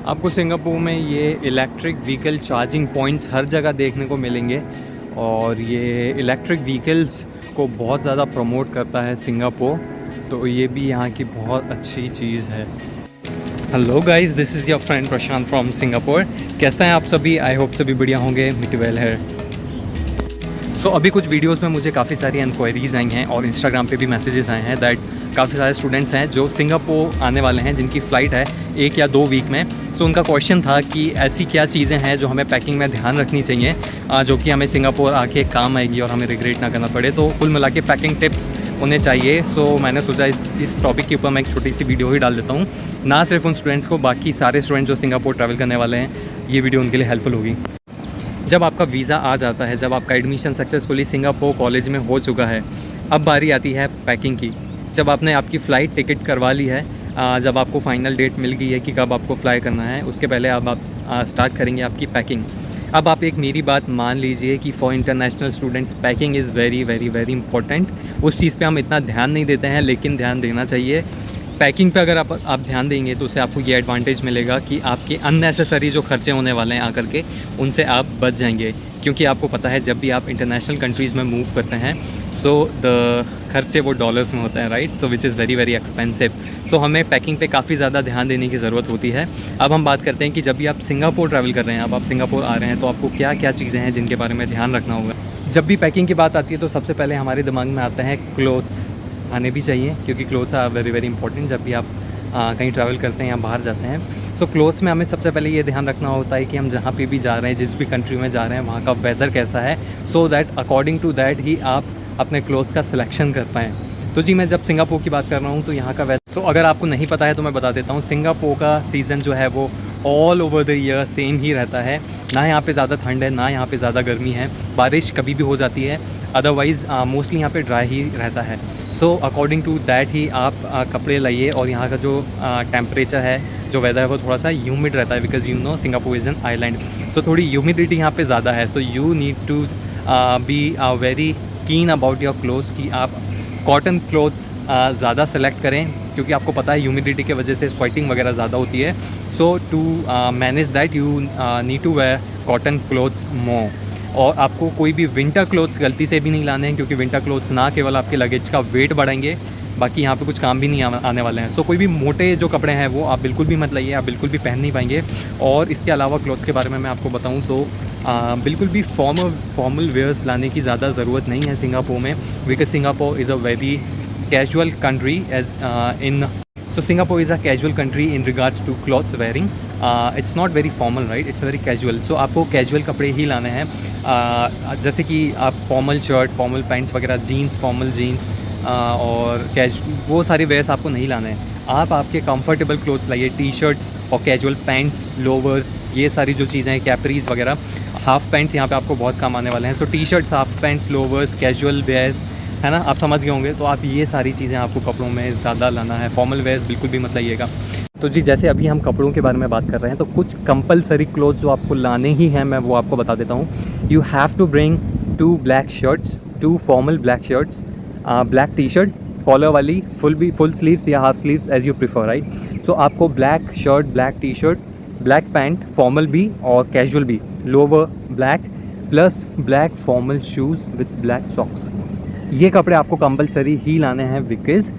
आपको सिंगापुर में ये इलेक्ट्रिक व्हीकल चार्जिंग पॉइंट्स हर जगह देखने को मिलेंगे और ये इलेक्ट्रिक व्हीकल्स को बहुत ज़्यादा प्रमोट करता है सिंगापुर, तो ये भी यहाँ की बहुत अच्छी चीज़ है। Hello guys, this is your friend Prashant from Singapore. कैसा है आप सभी? आई होप सभी बढ़िया होंगे। मिट वेल है। सो अभी कुछ वीडियोस में मुझे काफ़ी सारी इंक्वायरीज़ आई हैं और इंस्टाग्राम पे भी मैसेजेस आए हैं दैट काफ़ी सारे स्टूडेंट्स हैं जो सिंगापुर आने वाले हैं, जिनकी फ़्लाइट है 1 या 2 वीक में। सो उनका क्वेश्चन था कि ऐसी क्या चीज़ें हैं जो हमें पैकिंग में ध्यान रखनी चाहिए जो कि हमें सिंगापुर आके काम आएगी और हमें रिग्रेट ना करना पड़े। तो कुल मिला के पैकिंग टिप्स उन्हें चाहिए। सो मैंने सोचा इस टॉपिक के ऊपर मैं एक छोटी सी वीडियो ही डाल देता हूँ, ना सिर्फ उन स्टूडेंट्स को, बाकी सारे स्टूडेंट्स जो सिंगापुर ट्रैवल करने वाले हैं, ये वीडियो उनके लिए हेल्पफुल होगी। जब आपका वीज़ा आ जाता है, जब आपका एडमिशन सक्सेसफुली सिंगापुर कॉलेज में हो चुका है, अब बारी आती है पैकिंग की। जब आपने आपकी फ़्लाइट टिकट करवा ली है, जब आपको फ़ाइनल डेट मिल गई है कि कब आपको फ़्लाई करना है, उसके पहले अब आप स्टार्ट करेंगे आपकी पैकिंग। अब आप एक मेरी बात मान लीजिए कि for international students packing is very very very important. उस चीज़ पे हम इतना ध्यान नहीं देते हैं, लेकिन ध्यान देना चाहिए। पैकिंग पे अगर आप ध्यान देंगे तो उससे आपको ये एडवांटेज मिलेगा कि आपके अननेसेसरी जो खर्चे होने वाले हैं आकर के, उनसे आप बच जाएंगे। क्योंकि आपको पता है जब भी आप इंटरनेशनल कंट्रीज़ में मूव करते हैं, सो द खर्चे वो डॉलर्स में होते हैं, right? So which is very very expensive. So हमें पैकिंग पे काफ़ी ज़्यादा ध्यान देने की ज़रूरत होती है। अब हम बात करते हैं कि जब भी आप सिंगापुर ट्रैवल कर रहे हैं, अब आप सिंगापुर आ रहे हैं, तो आपको क्या क्या चीज़ें हैं जिनके बारे में ध्यान रखना होगा। जब भी पैकिंग की बात आती है तो सबसे पहले हमारे दिमाग में आता है क्लोथ्स। आने भी चाहिए क्योंकि clothes are very very important जब भी आप कहीं ट्रैवल करते हैं या बाहर जाते हैं। सो क्लोथ्स में हमें सबसे पहले ये ध्यान रखना होता है कि हम जहाँ पे भी जा रहे हैं, जिस भी कंट्री में जा रहे हैं, वहाँ का वेदर कैसा है, so that according to that ही आप अपने क्लोथ्स का सिलेक्शन कर पाएँ। तो जी, मैं जब सिंगापुर की बात कर रहा हूँ तो यहाँ का वेदर, सो अगर आपको नहीं पता है तो मैं बता देता हूँ। सिंगापुर का सीज़न जो है वो all over the year same ही रहता है। ना यहाँ पे ज़्यादा ठंड है, ना यहाँ पे ज़्यादा गर्मी है। बारिश कभी भी हो जाती है, अदरवाइज़ मोस्टली यहाँ पे ड्राई ही रहता है। सो अकॉर्डिंग टू दैट ही आप कपड़े लाइए। और यहाँ का जो टेम्परेचर है, जो वेदर है, वो थोड़ा सा ह्यूमिड रहता है, because you know Singapore is an island. So थोड़ी ह्यूमिडिटी यहाँ पे ज़्यादा है। So you need to be very keen about your clothes कि आप कॉटन क्लोथ्स ज़्यादा सेलेक्ट करें, क्योंकि आपको पता है ह्यूमिडिटी की वजह से स्वेटिंग वगैरह ज़्यादा होती है। So to manage that you need to wear cotton clothes more. और आपको कोई भी विंटर क्लोथ्स गलती से भी नहीं लाने हैं, क्योंकि विंटर क्लोथ्स ना केवल आपके लगेज का वेट बढ़ाएंगे, बाकी यहाँ पे कुछ काम भी नहीं आने वाले हैं। सो कोई भी मोटे जो कपड़े हैं वो आप बिल्कुल भी मत लाइए, आप बिल्कुल भी पहन नहीं पाएंगे। और इसके अलावा क्लोथ्स के बारे में मैं आपको बताऊँ तो बिल्कुल भी फॉर्मल वेयर्स लाने की ज़्यादा ज़रूरत नहीं है सिंगापुर में, because Singapore is a very casual country as in So Singapore is a casual country in regards to clothes wearing. It's not very formal, right? It's very casual. So आपको casual कपड़े ही लाने हैं, जैसे कि आप formal shirt, formal pants वगैरह, jeans, formal jeans और वो सारे वेयर्स आपको नहीं लाने हैं। आप आपके कंफर्टेबल क्लोथ्स लाइए, टी शर्ट्स और कैजुअल पैंट्स, लोवर्स, ये सारी जो चीज़ें हैं, कैपरीज वगैरह। हाफ पैंट्स यहाँ पे आपको बहुत काम आने वाले हैं। So T shirts, half pants, lowers, casual wears, है ना, आप समझ गए होंगे। तो आप ये सारी चीज़ें आपको कपड़ों में ज़्यादा लाना है। फॉर्मल वेयर्स बिल्कुल भी मत लाइएगा। तो जी, जैसे अभी हम कपड़ों के बारे में बात कर रहे हैं, तो कुछ कंपलसरी क्लोथ्स जो आपको लाने ही हैं, मैं वो आपको बता देता हूँ। You have to bring 2 black shirts, 2 formal black shirts, black T shirt, collar वाली, फुल स्लीव्स या half sleeves as you prefer, right? So आपको black shirt, black T shirt, black pant, formal भी और कैजुअल भी, lower black, plus black formal shoes with black socks. ये कपड़े आपको compulsory ही लाने हैं, बिकॉज़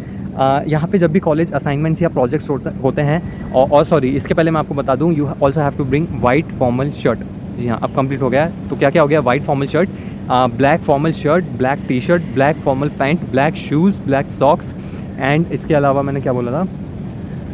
यहाँ पे जब भी कॉलेज असाइनमेंट्स या प्रोजेक्ट्स होते हैं, और सॉरी, इसके पहले मैं आपको बता दूँ, you also have to bring white formal shirt. जी हाँ, अब कंप्लीट हो गया है। तो क्या क्या हो गया? White formal shirt, black formal shirt, black T shirt, black formal pant, black shoes, black socks, and इसके अलावा मैंने क्या बोला था?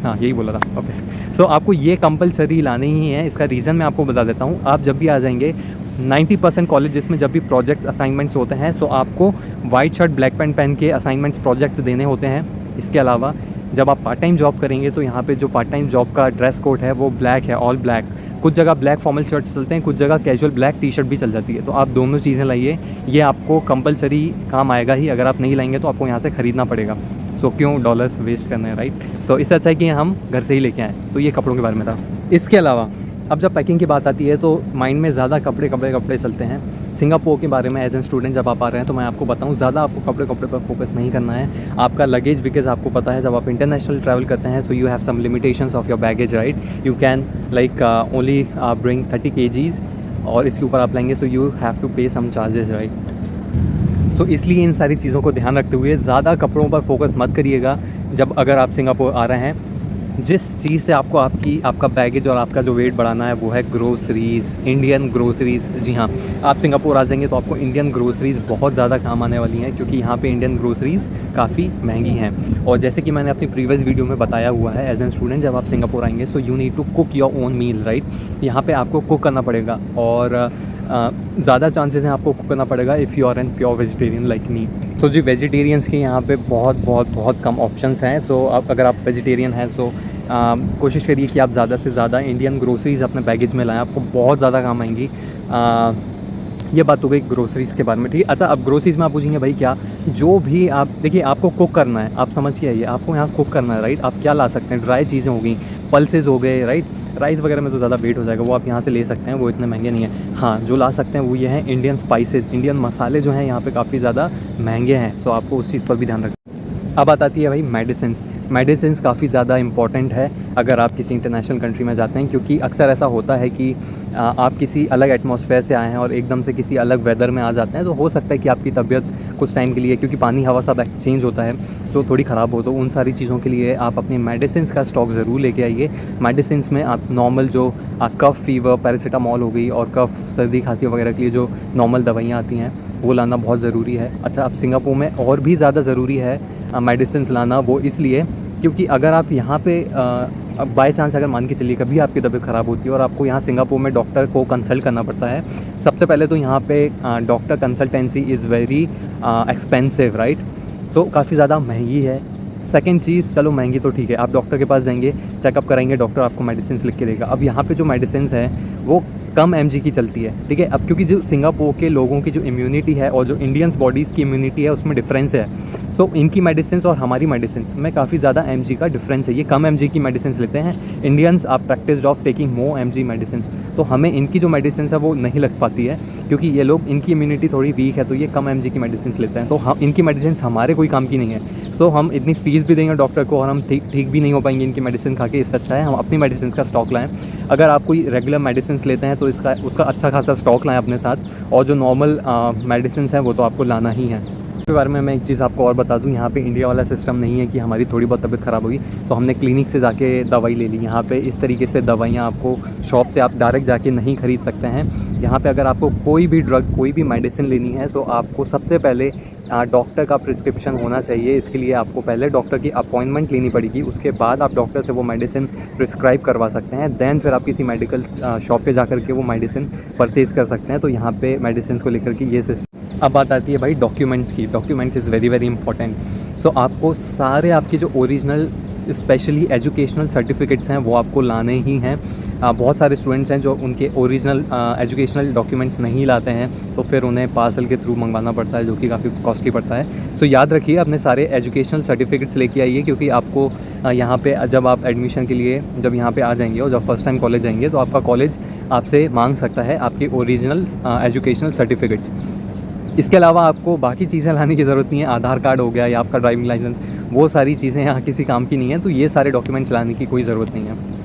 हाँ, यही बोला था। ओके, सो आपको ये कंपलसरी लाने ही है। इसका रीज़न मैं आपको बता देता हूँ। आप जब भी आ जाएंगे 90% कॉलेजेस में जब भी प्रोजेक्ट्स असाइनमेंट्स होते हैं, सो आपको वाइट शर्ट, ब्लैक पैंट पहन के असाइनमेंट्स, प्रोजेक्ट्स देने होते हैं। इसके अलावा जब आप पार्ट टाइम जॉब करेंगे तो यहाँ पे जो पार्ट टाइम जॉब का ड्रेस कोड है वो ब्लैक है, ऑल ब्लैक। कुछ जगह ब्लैक फॉर्मल शर्ट्स चलते हैं, कुछ जगह कैजुअल ब्लैक टी शर्ट भी चल जाती है। तो आप दोनों चीज़ें लाइए, ये आपको कंपलसरी काम आएगा ही। अगर आप नहीं लाएंगे तो आपको यहाँ से ख़रीदना पड़ेगा। सो क्यों डॉलर्स वेस्ट करना है, राइट? सो इससे अच्छा है कि हम घर से ही लेके आएँ। तो ये कपड़ों के बारे में था। इसके अलावा अब जब पैकिंग की बात आती है तो माइंड में ज़्यादा कपड़े चलते हैं। सिंगापुर के बारे में एज एन स्टूडेंट जब आप आ रहे हैं तो मैं आपको बताऊं, ज़्यादा आपको कपड़े पर फोकस नहीं करना है। आपका लगेज, बिकॉज आपको पता है जब आप इंटरनेशनल ट्रैवल करते हैं so you have some limitations of your baggage, right. You can like only bring 30 kgs और इसके ऊपर आप लेंगे सो यू हैव टू पे सम चार्जेस, राइट। सो इसलिए इन सारी चीज़ों को ध्यान रखते हुए ज़्यादा कपड़ों पर फोकस मत करिएगा जब अगर आप सिंगापुर आ रहे हैं। जिस चीज़ से आपको आपका बैगेज और आपका जो वेट बढ़ाना है वो है ग्रोसरीज़, इंडियन ग्रोसरीज़। जी हाँ, आप सिंगापुर आ जाएंगे तो आपको इंडियन ग्रोसरीज़ बहुत ज़्यादा काम आने वाली हैं, क्योंकि यहाँ पे इंडियन ग्रोसरीज़ काफ़ी महंगी हैं। और जैसे कि मैंने अपनी प्रीवियस वीडियो में बताया हुआ है, एज एन स्टूडेंट जब आप सिंगापुर आएंगे so you need to cook your own meal, right. यहाँ पर आपको कुक करना पड़ेगा और ज़्यादा चांसेस हैं आपको कुक करना पड़ेगा if you are an pure vegetarian like me. So जी, वेजिटेरियंस के यहाँ पे बहुत कम ऑप्शंस हैं। सो अब अगर आप वेजिटेरियन हैं तो कोशिश करिए कि आप ज़्यादा से ज़्यादा इंडियन ग्रोसरीज़ अपने बैगेज में लाएं, आपको बहुत ज़्यादा काम आएंगी। ये बात हो गई ग्रोसरीज़ के बारे में, ठीक है। अच्छा, अब ग्रोसरीज़ में आप पूछेंगे भाई क्या, जो भी आप देखिए आपको कुक करना है, आप समझिए आइए, आपको यहाँ कुक करना है, राइट। आप क्या ला सकते हैं, ड्राई चीज़ें हो गई, पल्सेस हो गए, राइट। राइस वगैरह में तो ज़्यादा वेट हो जाएगा, वो आप यहाँ से ले सकते हैं, वो इतने महंगे नहीं है। हाँ, जो ला सकते हैं वो ये है इंडियन स्पाइसेस, इंडियन मसाले जो हैं यहाँ पे काफ़ी ज़्यादा महंगे हैं, तो आपको उस चीज़ पर भी ध्यान रखना। अब बात आती है भाई मेडिसिन्स काफ़ी ज़्यादा इंपॉर्टेंट है अगर आप किसी इंटरनेशनल कंट्री में जाते हैं, क्योंकि अक्सर ऐसा होता है कि आप किसी अलग एटमॉस्फेयर से आए हैं और एकदम से किसी अलग वेदर में आ जाते हैं, तो हो सकता है कि आपकी तबीयत कुछ टाइम के लिए, क्योंकि पानी हवा सब चेंज होता है, तो थोड़ी ख़राब हो, तो उन सारी चीज़ों के लिए आप अपनी मेडिसिन्स का स्टॉक ज़रूर लेके आइए। मेडिसिन्स में आप नॉर्मल जो कफ़ फीवर, पैरासीटामॉल हो गई, और कफ़ सर्दी खांसी वगैरह के लिए जो नॉर्मल दवाइयाँ आती हैं वो लाना बहुत ज़रूरी है। अच्छा, अब सिंगापुर में और भी ज़्यादा ज़रूरी है मेडिसिन्स लाना, वो इसलिए क्योंकि अगर आप यहाँ पे बाय चांस अगर मान के चलिए कभी आपकी तबीयत ख़राब होती है और आपको यहाँ सिंगापुर में डॉक्टर को कंसल्ट करना पड़ता है, सबसे पहले तो यहाँ पे doctor consultancy is very expensive, right. So काफ़ी ज़्यादा महंगी है। सेकंड चीज़, चलो महंगी तो ठीक है, आप डॉक्टर के पास जाएंगे, चेकअप कराएंगे, डॉक्टर आपको मेडिसिन लिख के देगा। अब यहाँ पे जो मेडिसिन है वो कम mg की चलती है, ठीक है। अब क्योंकि जो सिंगापुर के लोगों की जो इम्यूनिटी है और जो इंडियंस बॉडीज़ की इम्यूनिटी है उसमें डिफरेंस है। सो इनकी मेडिसिन और हमारी मेडिसिन में काफ़ी ज़्यादा mg का डिफरेंस है। ये कम mg की मेडिसिन लेते हैं, इंडियंस आप practice of taking more mg medicine, तो हमें इनकी जो मेडिसिन है वो नहीं लग पाती है, क्योंकि ये लोग, इनकी इम्यूनिटी थोड़ी वीक है, तो ये कम mg की मेडिसिन लेते हैं, तो हम इनकी मेडिसिन हमारे कोई काम की नहीं है। तो हम इतनी फ़ीस भी देंगे डॉक्टर को और हम ठीक भी नहीं हो पाएंगे इनकी मेडिसिन खा के। इससे अच्छा है हम अपनी मेडिसिन का स्टॉक लाएँ। अगर आप कोई रेगुलर मेडिसिन लेते हैं तो उसका अच्छा खासा स्टॉक लाएँ अपने साथ, और जो नॉर्मल मेडिसिन हैं वो तो आपको लाना ही है। इसके बारे में मैं एक चीज़ आपको और बता दूं, यहाँ पे इंडिया वाला सिस्टम नहीं है कि हमारी थोड़ी बहुत तबीयत ख़राब होगी तो हमने क्लिनिक से जाके दवाई ले ली। यहाँ पे इस तरीके से दवाइयाँ आपको शॉप से आप डायरेक्ट जाके नहीं ख़रीद सकते हैं। यहाँ पे अगर आपको कोई भी ड्रग, कोई भी मेडिसिन लेनी है तो आपको सबसे पहले डॉक्टर का प्रिस्क्रिप्शन होना चाहिए। इसके लिए आपको पहले डॉक्टर की अपॉइंटमेंट लेनी पड़ेगी, उसके बाद आप डॉक्टर से वो मेडिसिन प्रिस्क्राइब करवा सकते हैं। देन फिर आप किसी मेडिकल शॉप पे जाकर के वो मेडिसिन परचेज़ कर सकते हैं। तो यहाँ पे मेडिसिन को लेकर के ये सिस्टम। अब बात आती है भाई डॉक्यूमेंट्स की। Documents is very important. So आपको सारे आपके जो ओरिजिनल स्पेशली एजुकेशनल सर्टिफिकेट्स हैं वो आपको लाने ही हैं। बहुत सारे स्टूडेंट्स हैं जो उनके ओरिजिनल एजुकेशनल डॉक्यूमेंट्स नहीं लाते हैं, तो फिर उन्हें पार्सल के थ्रू मंगवाना पड़ता है, जो कि काफ़ी कॉस्टली पड़ता है। सो याद रखिए अपने सारे एजुकेशनल सर्टिफिकेट्स लेके आइए, क्योंकि आपको यहाँ पे जब आप एडमिशन के लिए जब यहाँ पे आ जाएंगे और जब फर्स्ट टाइम कॉलेज जाएंगे तो आपका कॉलेज आपसे मांग सकता है आपके ओरिजिनल एजुकेशनल सर्टिफिकेट्स। इसके अलावा आपको बाकी चीज़ें लाने की ज़रूरत नहीं है। आधार कार्ड हो गया या आपका ड्राइविंग लाइसेंस, वो सारी चीज़ें यहाँ किसी काम की नहीं है, तो ये सारे डॉक्यूमेंट्स लाने की कोई ज़रूरत नहीं है।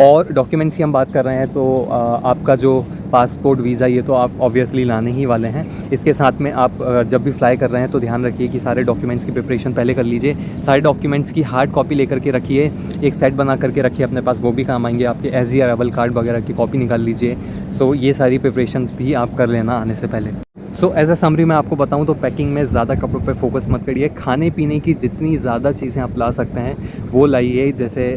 और डॉक्यूमेंट्स की हम बात कर रहे हैं तो आपका जो पासपोर्ट, वीज़ा, ये तो आप ऑब्वियसली लाने ही वाले हैं। इसके साथ में आप जब भी फ्लाई कर रहे हैं तो ध्यान रखिए कि सारे डॉक्यूमेंट्स की प्रिपरेशन पहले कर लीजिए। सारे डॉक्यूमेंट्स की हार्ड कॉपी लेकर के रखिए, एक सेट बना करके रखिए अपने पास, वो भी काम आएंगे। आपके एज अराइवल कार्ड वगैरह की कॉपी निकाल लीजिए। सो ये सारी प्रिपरेशन भी आप कर लेना आने से पहले। सो एज अ समरी मैं आपको बताऊं तो पैकिंग में ज़्यादा कपड़ों पे फोकस मत करिए। खाने पीने की जितनी ज़्यादा चीज़ें आप ला सकते हैं वो लाइए, जैसे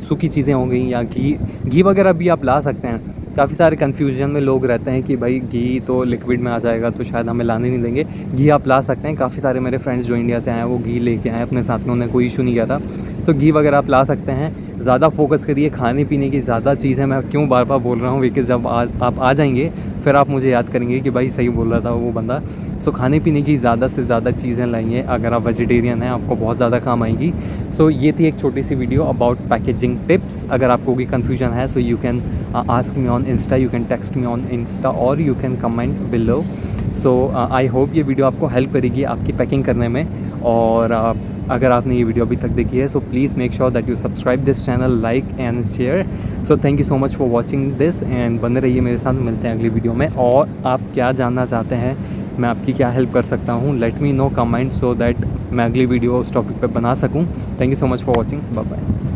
सूखी चीज़ें हो गई या घी वगैरह भी आप ला सकते हैं। काफ़ी सारे कन्फ्यूजन में लोग रहते हैं कि भाई घी तो लिक्विड में आ जाएगा तो शायद हमें लाने नहीं देंगे। घी आप ला सकते हैं। काफ़ी सारे मेरे फ्रेंड्स जो इंडिया से आए हैं वो घी लेके आए अपने साथ में, उन्हें कोई इशू नहीं किया था। तो घी वगैरह आप ला सकते हैं। ज़्यादा फोकस करिए। खाने पीने की ज़्यादा चीज़ है, मैं क्यों बार बार बोल रहा हूँ, बिकॉज़ जब आप आ जाएंगे फिर आप मुझे याद करेंगे कि भाई सही बोल रहा था वो बंदा। सो खाने पीने की ज़्यादा से ज़्यादा चीज़ें लाइए, अगर आप वेजिटेरियन हैं आपको बहुत ज़्यादा काम आएंगी। सो ये थी एक छोटी सी वीडियो अबाउट पैकेजिंग टिप्स। अगर आपको कोई कन्फ्यूजन है so you can ask me on Insta, you can text me on Insta और you can comment below. So I hope ये वीडियो आपको हेल्प करेगी आपकी पैकिंग करने में। और अगर आपने ये वीडियो अभी तक देखी है so please make sure that you subscribe this channel, like and share. So thank you so much for watching this and बने रहिए मेरे साथ। मिलते हैं अगली वीडियो में। और आप क्या जानना चाहते हैं, मैं आपकी क्या हेल्प कर सकता हूँ, let me know comment so that मैं अगली वीडियो उस टॉपिक पर बना सकूँ। Thank you so much for watching, bye bye.